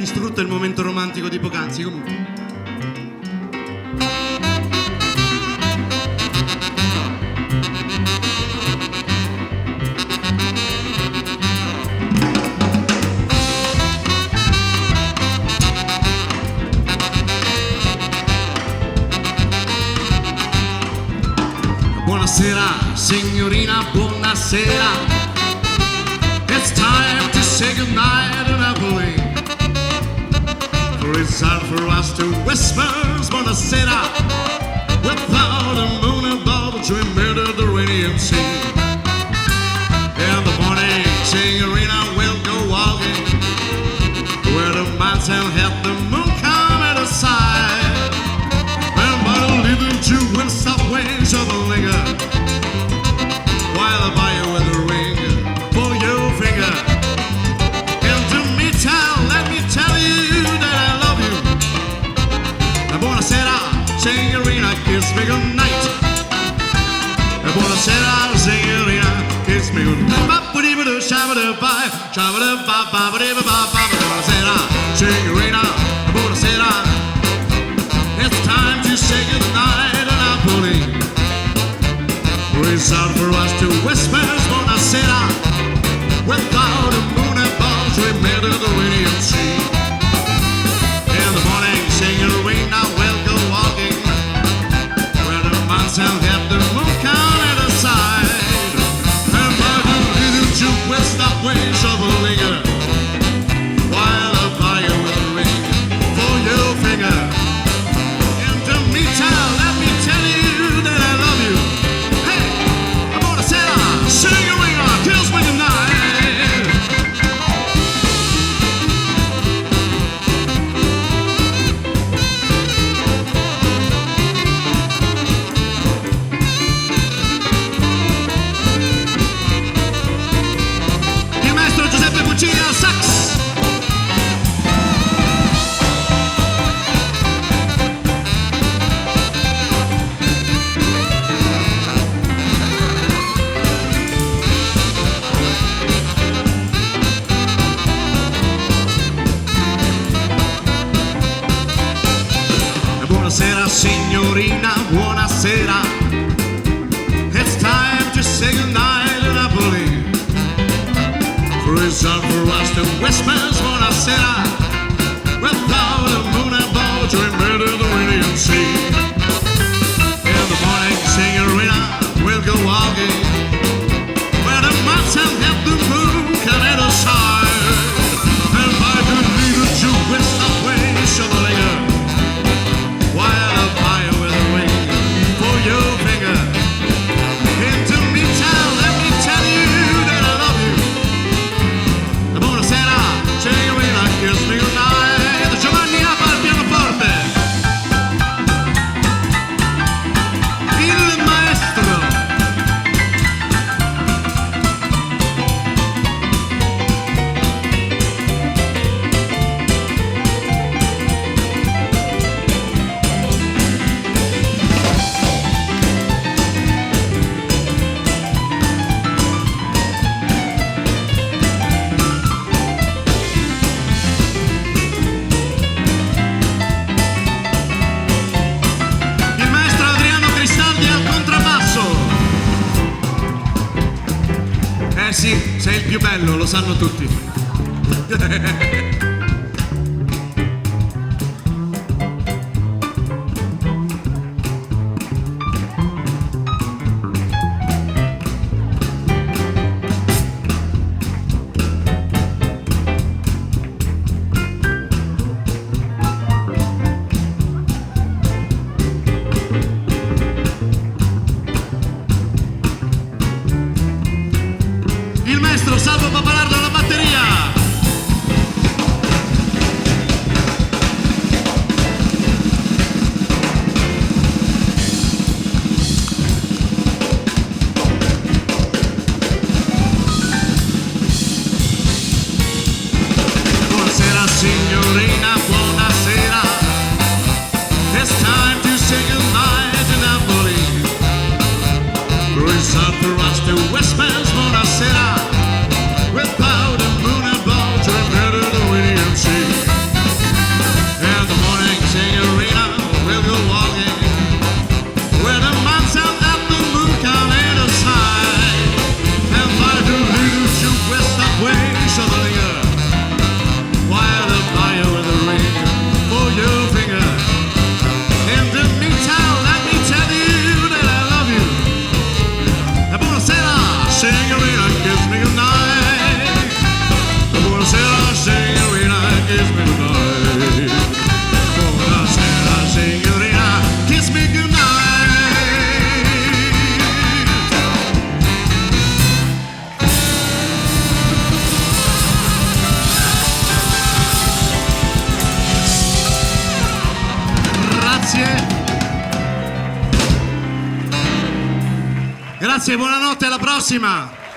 distrutto il momento romantico di poc'anzi, comunque. Buonasera, signorina, buonasera. It's time to say goodnight to Napoli. For it's time for us to whisper buonasera. Without a moon above to murder the radiant sea. In the morning, signorina, we'll go walking where the mountain hit the moon come at the side. And by the little Jew will stop waiting to the linger while I buy you with a ring for your finger. And to me let me tell you that I love you. Buonasera, signorina, kiss me goodnight. Buonasera, signorina, kiss me goodnight. Buonasera, signorina, buonasera. It's time to say goodnight to Napoli. It's time for us to whisper buonasera. Without a moon above to emit the radiant sea. In the morning, signorina, we'll go walking where the mountain hit the moon count at the side. And by the little Jew will stop waiting for the linger while I buy you with a ring for your finger. In the meantime, let me tell you that I love you. Hey, buonasera, signorina, kiss me goodnight. Il maestro Giuseppe Puccini al sax. Buonasera, signorina, buonasera. It's time to say goodnight to Napoli. For it's time for us to whisper buonasera. Without a moon above to murder the radiant sea. In the morning, signorina, we'll go walking where the mountain hit the moon can at the side. And by the little Jew will stop waiting for the linger while I buy you with a ring for your finger. Into me town, let me tell you that I love you. Buonasera, signorina, kiss me goodnight. Giovanni Appa al pianoforte. Il maestro. Il maestro Adriano Cristaldi al contrabbasso. Eh sì, sei il più bello, lo sanno tutti. Il maestro Salvo Papalardo alla batteria. Grazie, buonanotte, alla prossima.